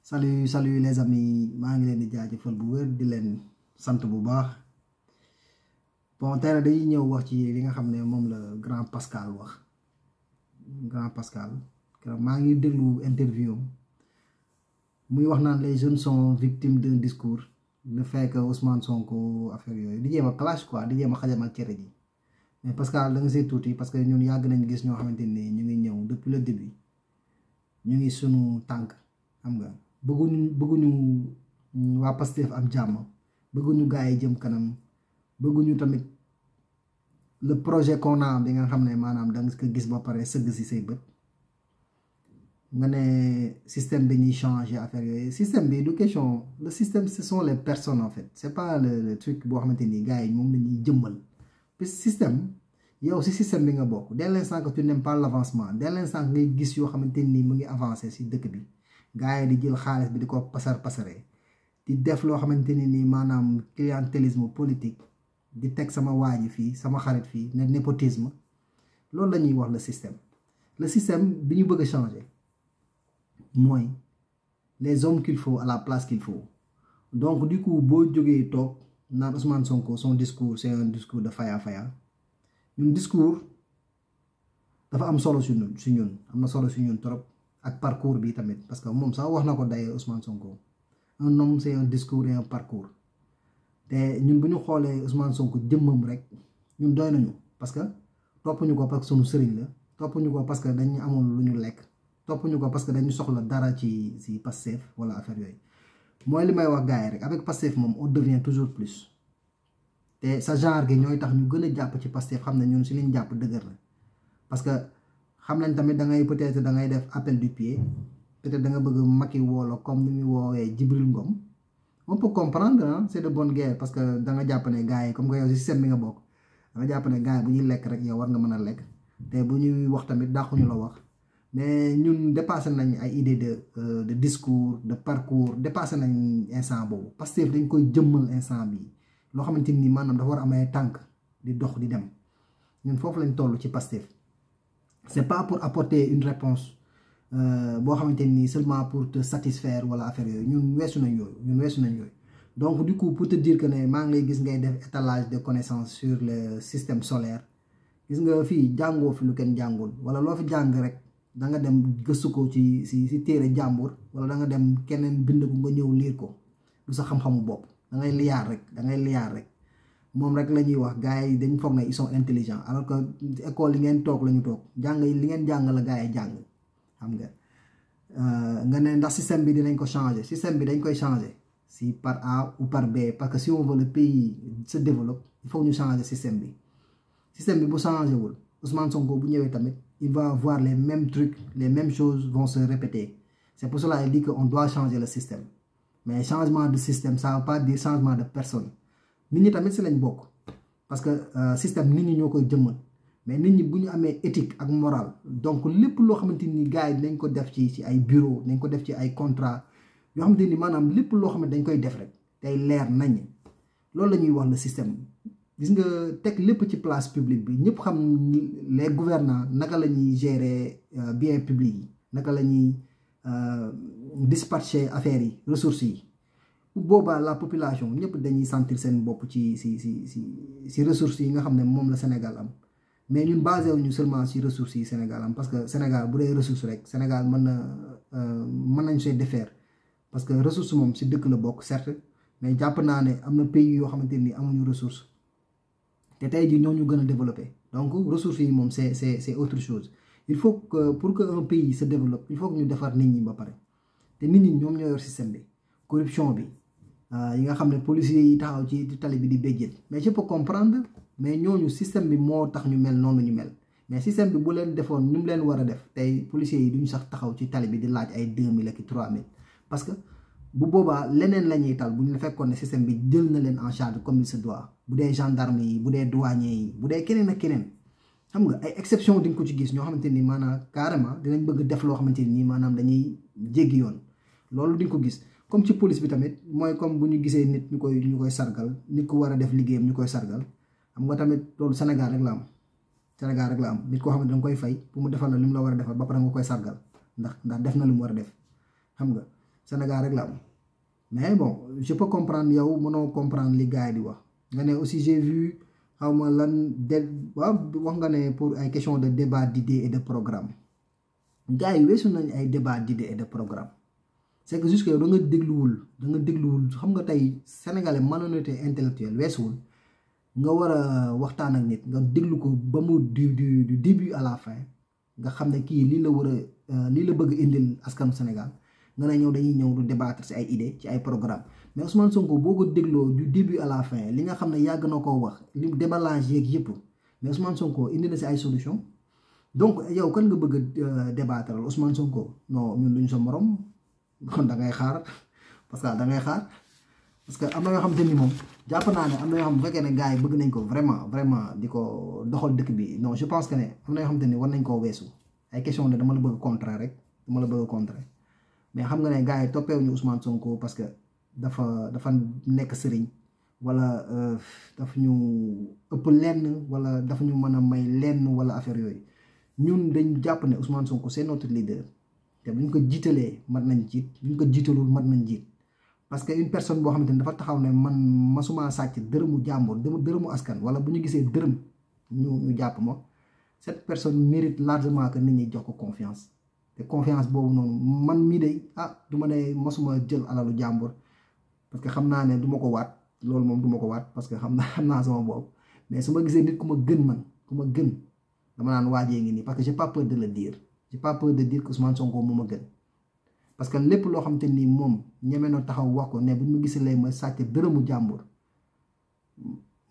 Salut les amis, maa ngi leen di jaajëfal bu wér di leen sant bu baax. Bon tey nag dañuy ñëw wax ci li nga xam ne moom la grand Pascal wax. Grand Pascal maa ngi déglu interview muy wax naan les jeunes sont victimes d'un discours, le fait que Ousmane Sonko affaire yooyu di jéem a clash quoi, di jéem a xajamal cere ji. Mais Pascal da nga see tuuti parce que ñun yàgg nañ gis ñoo xamante ni ñu ngi ñëw depuis le début ñu ngi sunu tànk xam nga. bëgguñu waa Pastef am jàmm bëgguñu gars yi jëm kanam bëgguñu tamit le projet qu'on a bi nga xam ne maanaam da nga ko gis ba pare sëgg si say bët nga ne système bi ñuy changer affaire yooyu système bi du question le système ce sont les personnes en fait c'est pas le truc boo xamante ni gars yi moom la ñuy jëmmal parce que système yow si système bi nga bokk dès l'instant que tu n'aimes pas l'avancement dès l'instant que ngay gis yoo xamante ni mu ngi avancer si dëkk bi gaa yi di jël xaalis bi di ko pasaree di def loo xamante ni nii maanaam clientélisme politique di teg sama waaji fii sama xarit fii ne népotisme loolu la ñuy wax le système bi ñu bëgg a changer mooy les hommes qu'il faut à la place qu'il faut. Donc du coup boo jógee toog naan Ousmane Sonko son discours c'est un discours de faya ñun discours dafa am solo si ñun am na solo si ñun trop. Ak parcours bi tamit parce que moom sax wax na ko day Ousmane Sonko un homme c'est un discours et un parcours te ñun bu ñu xoolee Ousmane Sonko jëmmam rek ñun doy nañu parce que toppuñu ko parce que sunu sëriñ la toppuñu ko parce que dañu amoon lu ñu lekk toppuñu ko parce que dañu soxla dara ci Pastef wala affaire yooyu mooy li may wax gars yi rek avec Pastef moom on devient toujours plus te sa genre gi ñooy tax ñu gën a jàpp ci Pastef xam ne ñun si liñ jàpp dëgër la parce que xam nañ tamit da ngay peut-être da ngay def appel du pied peut-être da nga bëgg Macky woola comme ni muy woowee Djibril Ngom on peut comprendre ah c'est de bonne guerre parce que da nga jàpp ne gars yi comme que yow si système bi nga bokk da nga jàpp ne gars yi bu ñuy lekk rek yow war nga mën a lekk te bu ñuy wax tamit dàquñu la wax mais ñun dépassé nañ ay idée de discours de parcours dépassé nañ instant boobu parce que dañ koy jëmmal instant bi loo xamante ni maanaam dafa war a am ay tànk di dox di dem ñun foofu lañ toll ci Pastef. C'est pas pour apporter une réponse boo xamante ni seulement pour te satisfaire wala affaire yooyu ñun weesu nañ yooyu donc du coup pour te dire que ne maa ngi lay gis ngay def étalage de connaissances sur le système solaire gis nga fii jàngoo fi lu kenn jàngul wala loo fi jàng rek da nga dem gëstu ko si téere jàmbur wala da nga dem keneen bind ko nga ñëw liir ko du sa xam-xamu bopp da ngay liyaar rek moom rek la ñuy wax gars yi dañ foog ne ils sont intelligents alors que école li ngeen toog la ñu toog jàng li ngeen jàng la gars yi jàng xam nga ne ndax système bi dinañ ko changer système bi dañ koy changer si par A ou par B parce que si on veut le pays se développe il faut ñu changer système bi bu changé wul Ousmane Sonko bu ñëwee tamit il va voir les mêmes trucs les mêmes choses vont se répéter c'est pour cela il dit que on doit changer le système mais changement de système ça veut pas dire changement de personne. nit ñi tamit si lañ bokk parce que système nit ñi ñoo koy jëmmal mais nit ñi bu ñu amee éthique ak morale donc lépp loo xamante ni gars yi dañ ko def ci ay bureau dañ ko def ci ay contrat yoo xamante ni maanaam lépp loo xam ne dañ koy def rek tey leer nañ loolu la ñuy wax le système gis nga teg lépp ci place publique bi ñëpp xam les gouvernants naka la ñuy gérer bien public yi naka la ñuy dispatcher affaires yi ressources yi boobaa la population ñëpp dañuy sentir seen bopp ci ressources yi nga xam ne moom la Sénégal am mais ñun basé wuñu seulement ci ressources yi Sénégal am parce que Sénégal bu dee ressource rek Sénégal mën nañ see défaire parce que ressource moom ci dëkk la bokk certes mais jàpp naa ne am na pays yoo xamante ni amuñu ressource te tey jii ñoo ñu gën a développé donc ressources yi moom c'est autre chose il faut que pour que un pays se développe il faut que ñu defar nit ñi ba pare te nit ñi ñoom ñoo yor système bi corruption bi yi nga xam ne policiers yi taxaw ci tali bi di béjjét mais je peux comprendre mais ñooñu système bi moo tax ñu mel noonu ñu mel mais système bi bu leen defoon ni mu leen war a def tey policiers yi duñu sax taxaw ci tali bi di laaj ay 2000 ak 3000 parce que bu boobaa leneen la ñuy tal bu ñu fekkoon ne système bi jël na leen en charge comme il se doit bu dee gendarme yi bu dee douanier yi bu dee keneen ak keneen xam nga ay exception di nga ko ci gis ñoo xamante ni maanaam carrément dinañ bëgg def loo xamante ni maanaam dañuy jéggi yoon loolu di nga ko gis. comme ci police bi tamit mooy comme bu ñu gisee nit ñu koy sargal nit ku war a def liggéeyam ñu koy sargal xam nga tamit loolu Sénégal rek la am nit koo xam ne danga koy fay pour mu defal la li mu la war a defal ba pare nga koy sargal ndax def na li mu war a def xam nga Sénégal rek la am mais bon je peux comprendre yow mënoo comprendre li gars yi di wax nga ne aussi j'ai vu xaw ma lan waaw wax nga ne pour ay question de débat d'idées et de programme gars yi weesu nañ ay débat d'idées et de programme c'est que juste que yow da nga dégluwul xam nga tey sénégalais malhonnêteté intellectuelle weesuwul nga war a waxtaan ak nit nga déglu ko ba mu du début à la fin nga xam ne kii lii la war a lii la bëgg indil askanu Sénégal nga ne ñëw dañuy ñëw du débattre ci ay idées ci ay programme mais Ousmane Sonko boo ko dégloo du début à la fin li nga xam ne yàgg na koo wax li déballage yeeg yëpp mais Ousmane Sonko indi na ci ay solution donc yow kan nga bëgg a débattre Ousmane Sonko non ñun duñ sa morom kon da ngay xaar parce que da ngay xaar parce que am na yoo xam te ni moom jàpp naa ne am na yoo xam bu fekkee ne gars yi bëgg nañ ko vraiment di ko doxal dëkk bi non je pense que ne am na yoo xam te ni war nañ koo weesu ay question de dama la bëgg contrer rek dama la bëgg contrer mais xam nga ne gars yi toppeewuñu Ousmane Sonko parce que dafa nekk sëriñ wala daf ñu ëpp lenn wala dafa ñu mën a may lenn wala affaire yooyu ñun dañ jàpp ne Ousmane Sonko c'est notre leader te buñ ko jiitalee mat nañ jiit buñ ko jiitalul mat nañ jiit parce que une personne boo xamante ni dafa taxaw ne man masuma sàcc dërëmu jàmbur dërëmu askan wala bu ñu gisee dërëm ñu jàpp ma cette personne mérite largement que nit ñi jox ko confiance te confiance boobu noonu man mii de du ma ne masuma jël alalu jàmbur parce que xam naa ne du ma ko waat loolu moom du ma ko waat parce que xam naa sama bopp mais su ma gisee nit ku ma gën dama naan waajee ngi nii parce que j'ai pas peur de le dire j'ai pas peur de dire que Ousmane Sonko moo ma gën parce que lépp loo xam te ni moom ñeme na taxaw wax ko ne bu ñu ma gisee lay ma sàcc dërëmu jàmbur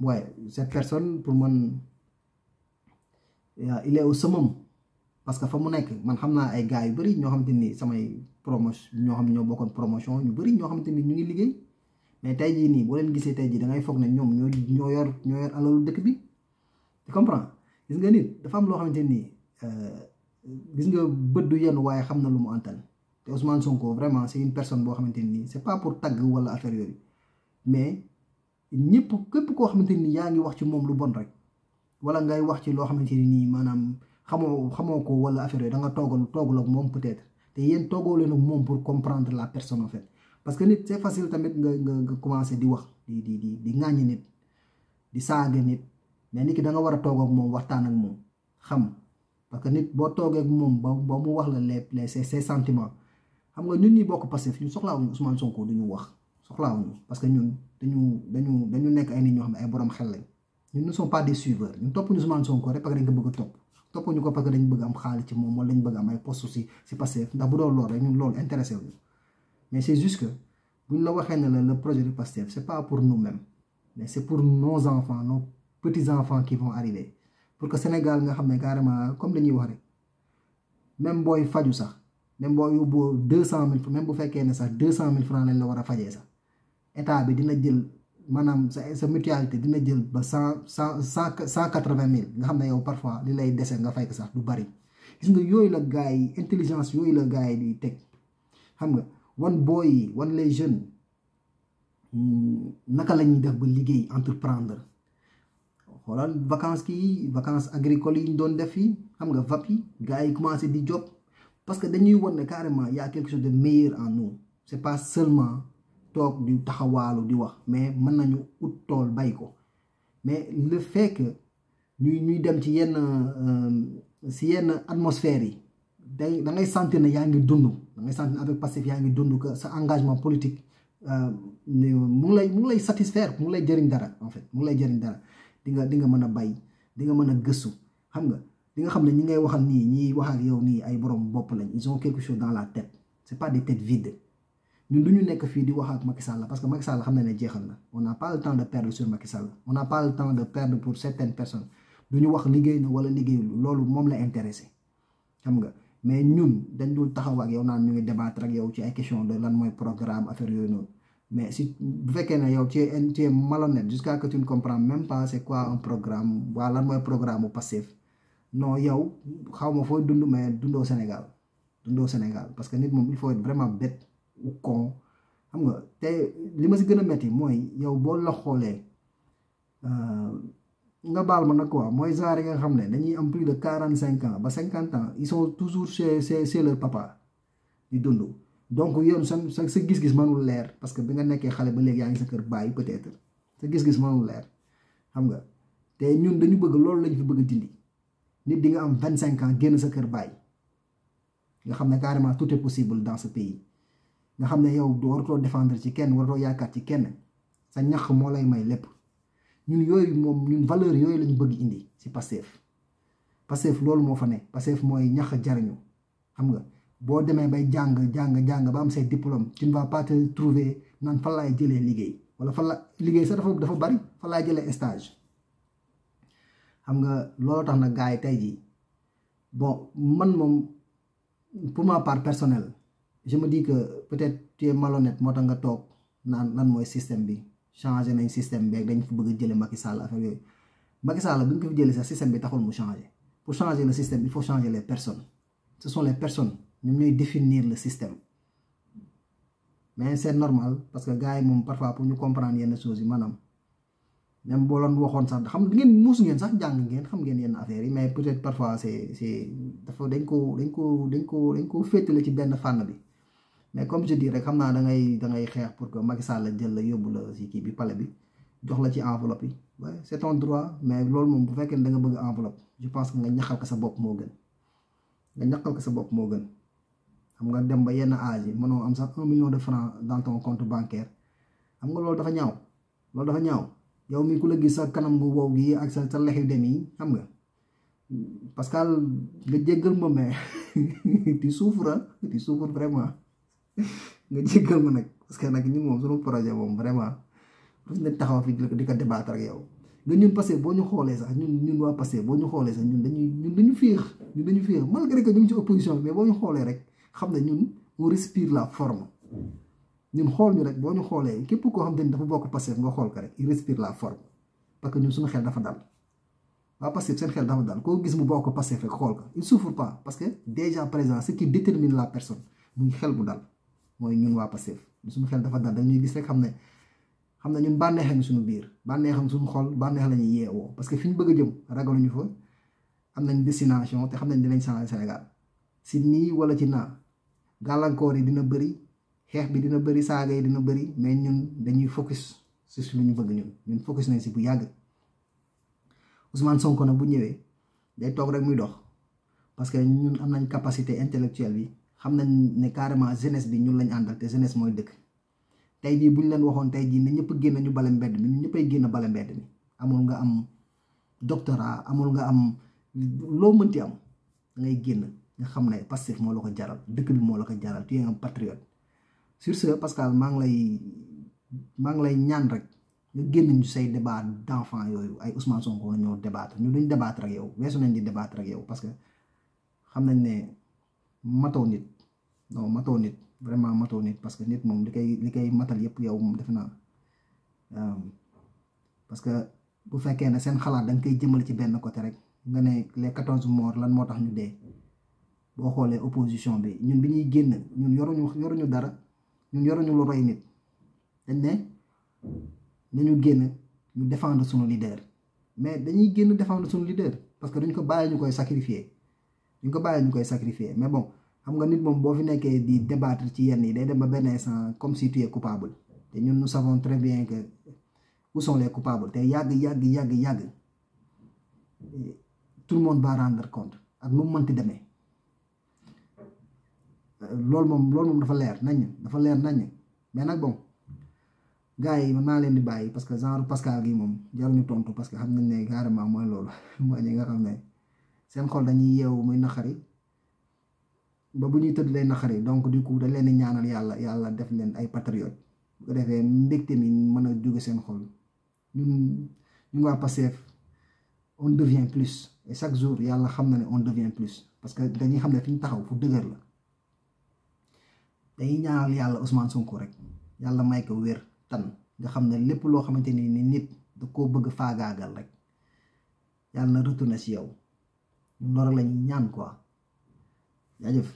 waaye cette personne pour man il est au summum parce que fa mu nekk man xam naa ay gars yu bëri ñoo xamante ni samay promotion ñoo xam ñoo bokkoon promotion ñu bëri ñoo xamante ni ñu ngi liggéey mais tey jii nii boo leen gisee tey jii da ngay foog ne ñoom ñoo yor alalu dëkk bi tu comprends gis nga nit dafa am loo xamante ni gis nga bët du yenn waaye xam na lu mu antal te Ousmane Sonko vraiment c'est une personne boo xamante ni c'est pas pour tagg wala affaire yooyu mais képp koo xamante ni yaa ngi wax ci moom lu bon rek wala ngay wax ci loo xamante ni nii maanaam xamoo ko wala affaire yooyu da nga toogul ak moom peut-être te yéen toogoo leen ak moom pour comprendre la personne en fait parce que nit c'est facile tamit nga commencer di wax di ŋàññi nit di saaga nit mais nit ki da nga war a toog ak moom waxtaan ak moom xam parce que nit boo toogee ak moom ba mu wax la les ses sentiments xam nga ñun ñi bokk Pastef ñu soxlaawuñu Ousmane Sonko duñu wax soxlaawuñu parce que ñun dañu nekk ay nit ñoo xam ne ay borom xel lañ ñun ne sont pas des suiveurs ñun toppuñu Ousmane Sonko rek parce que dañ ko bëgg a toppuñu ko parce que dañ bëgg am xaalis ci moom wala dañ bëgg am ay poste si Pastef ndax bu doon loolu rek ñun loolu intéressé wuñu mais c'est juste que buñ la waxee ne la le projet de Pastef c'est pas pour nous-mêmes mais c'est pour nos enfants nos petits-enfants qui vont arriver pour que Sénégal nga xam ne carrément comme dañuy wax rek même booy faju sax même boo yóbboo 200 000 même bu fekkee ne sax 200 000 francs lañ la war a fajee sax état bi dina jël maanaam sa mutualité dina jël ba 180 000 nga xam ne yow parfois li lay dese nga fay ko sax du bari gis nga yooyu la gars yi intelligence yooyu la gars yi di teg xam nga wan booy yi wan les jeunes naka la ñuy def ba liggéey entreprendre xoolal vacances agricoles yi ñu doon def fii xam nga VAP yi gars yi commencé di job parce que dañuy wan ne carrément y a quelque chose de meilleur en nous c'est pas seulement toog di taxawaalu di wax mais mën nañu ut tool bay ko mais le fait que ñuy dem ci yenn atmosphère yi da ngay sentir ne yaa ngi dund da ngay sentir avec Pastef yaa ngi dund que sa engagement politique mu ngi lay satisfaire mu ngi lay jëriñ dara en fait mu ngi lay jëriñ dara di nga mën a bay di nga mën a gëstu xam nga di nga xam ne ñi ngay waxal nii ñiy wax ak yow nii ay borom bopp lañ ils ont quelque chose dans la tête c'est pas des têtes vides ñun du ñu nekk fii di wax ak Macky Sall parce que Macky Sall xam na ne jeexal na on n'a pas le temps de perdre sur Macky Sall on n'a pas le temps de perdre pour certaines personnes du ñu wax liggéey na wala liggéeyul loolu moom la intéressé xam nga mais ñun dañ dul taxaw ak yow naan ñu ngi débattre ak yow ci ay question de lan mooy programme affaire yooyu noonu mais si bu fekkee ne yow tu es malhonnête jusqu'à que tu ne comprends même pas c'est quoi un programme waa lan mooy programme bu Pastef non yow xaw ma fooy dund mais dundoo Sénégal parce que nit moom il faut être vraiment bête ou con xam nga te li ma si gën a metti mooy yow boo la xoolee nga baal ma nag quoi mooy genre yi nga xam ne dañuy am plus de 45 ans ba 50 ans ils sont toujours chez leur papa di dund donc yoon sa gis-gis mënul leer parce que bi nga nekkee xale ba léegi yaa ngi sa kër bàyyi peut-être sa gis-gis mënul leer xam nga te ñun dañu bëgg loolu lañu fi bëgg a dindi nit di nga am 25 ans génn sa kër bàyyi nga xam ne carrément tout est possible dans ce pays nga xam ne yow waratoo défendre ci kenn waratoo yaakaar ci kenn sa ñax moo lay may lépp ñun yooyu moom ñun valeur yooyu lañu bëgg indi ci Pastef loolu moo fa ne Pastef mooy ñax jariñu xam nga boo demee bay jàng ba am say diplôme tu ne vas pas te trouver naan fan laay jëlee liggéey wala fan la liggéey sax dafa bari fan laay jëlee stage xam nga loolu tax na gars yi tey jii bon man moom pour ma part personnelle je me dis que peut-être tu es malhonnête moo tax nga toog naan lan mooy système bi changé nañ système bi dañ fi bëgg a jëlee Macky Sall affaire yooyu Macky Sall bi nga ko fi jëlee sax système bi taxul mu changé pour changer le système il faut changer les personnes ce sont les personnes ñoom ñooy définir le système mais c'est normal parce que gars yi moom parfois pour ñu comprendre yenn choses yi maanaam même boo loon waxoon sax xam ngeen muus ngeen sax jàng ngeen xam ngeen yenn affaires yi mais peut-être parfois c'est dafa dañ ko féetale ci benn fànn bi mais comme je dis rek xam naa da ngay xeex pour que Macky Sall jël la yóbbu la si kii bi palais bi jox la ci enveloppe yi ouais c'est ton droit mais loolu moom bu fekkee ne da nga bëgg enveloppe je pense que nga ñaxal ko sa bopp moo gën xam nga dem ba yenn âge yi mënoo am sax 1 million de francs dans ton compte bancaire xam nga loolu dafa ñaaw yow mi ku la gis sa kanam gu wow gi ak sa lexi dem yi xam nga Pascal nga jéggal ma mais tu souffres vraiment nga jéggal ma nag parce que nag ñun moom suñu projet moom vraiment nañ taxaw fi di ko débattre ak yow nga ñun Pastef boo ñu xoolee sax ñun waa Pastef boo ñu xoolee sax ñun dañu féex malgré que ñu ngi ci opposition mais boo ñu xoolee rek xam ne ñun on respire la forme ñun xool ñu rek boo ñu xoolee képp koo xam te ni dafa bokk Pastef nga xool ko rek il respire la forme parce que ñun suñu xel dafa dal waa Pastef seen xel dafa dal koo gis mu bokk Pastef rek xool ko il souffre pas parce que déjà présent ce qui détermine la personne muy xel bu dal mooy ñun waa Pastef suñu xel dafa dal dañuy gis rek xam ne ñun bànneexam suñu biir bànneexam suñu xol bànneex la ñuy yeewoo parce que fi ñu bëgg a jëm ragaluñu fa am nañ destination te xam nañ dinañ changer Sénégal si nii wala ci naa gàllankoor yi dina bëri xeex bi dina bëri saaga yi dina bëri mais ñun dañuy focus si lu ñu bëgg ñun focus nañ si bu yàgg Ousmane Sonko nag bu ñëwee day toog rek muy dox parce que ñun am nañ capacité intellectuelle bi xam nañ ne carrément jeunesse bi ñun lañ àndal te jeunesse mooy dëkk tey jii bu ñu leen waxoon tey jii ne ñëpp génn ñu bale mbedd mi ñun ñëppay génn bale mbedd mi amul nga am doctorat amul nga am loo mënti am da ngay génn nga xam ne Pastef moo la ko jaral dëkk bi moo la ko jaral tu es un patriote sur ce Pascal maa ngi lay ñaan rek nga génn ñu say débat d'enfant yooyu ay Ousmane Sonko nga ñëw débattre ñu duñ débattre ak yow weesu nañ di débattre ak yow parce que xam nañ ne matoo nit vraiment matoo nit parce que nit moom li koy matal yëpp yow moom defe naa parce que bu fekkee ne seen xalaat da nga koy jëmal ci benn côté rek nga ne les 14 morts lan moo tax ñu dee boo xoolee opposition bi ñun bi ñuy génn ñun yoruñu dara ñun yoruñu lu roy nit dañ ne nañu génn ñu défendre suñu leader mais dañuy génn défendre suñu leader parce que duñ ko bàyyi ñu koy sacrifier mais bon xam nga nit moom boo fi nekkee di débattre ci yenn yi day dem ba benn instant comme si tu es coupable te ñun nous savons très bien que où sont les coupables te yàgg tout le monde va rendre compte ak nu mu mënti demee loolu moom dafa leer nañ mais nag bon gars yi man maa leen di bàyyi parce que genre Pascal gi moom jaruñu tontu parce que xam nañ ne carrément mooy loolu mooy ñi nga xam ne seen xol dañuy yeewu muy naqari ba bu ñuy tëdd lay naqari donc du coup dañ leen di ñaanal yàlla def leen ay patriote bu ko defee mbégte mi mën a jóge seen xol ñun waa Pastef on devient plus et chaque jour yàlla xam na ne on devient plus parce que dañuy xam ne fi ñu taxaw fu dëgër la dañuy ñaanal yàlla Ousmane Sonko rek yàlla may ko wér tan nga xam ne lépp loo xamante ni nit da koo bëgg faagaagal rek yàlla na retourné si yow loolu la ñuy ñaan quoi jaajëf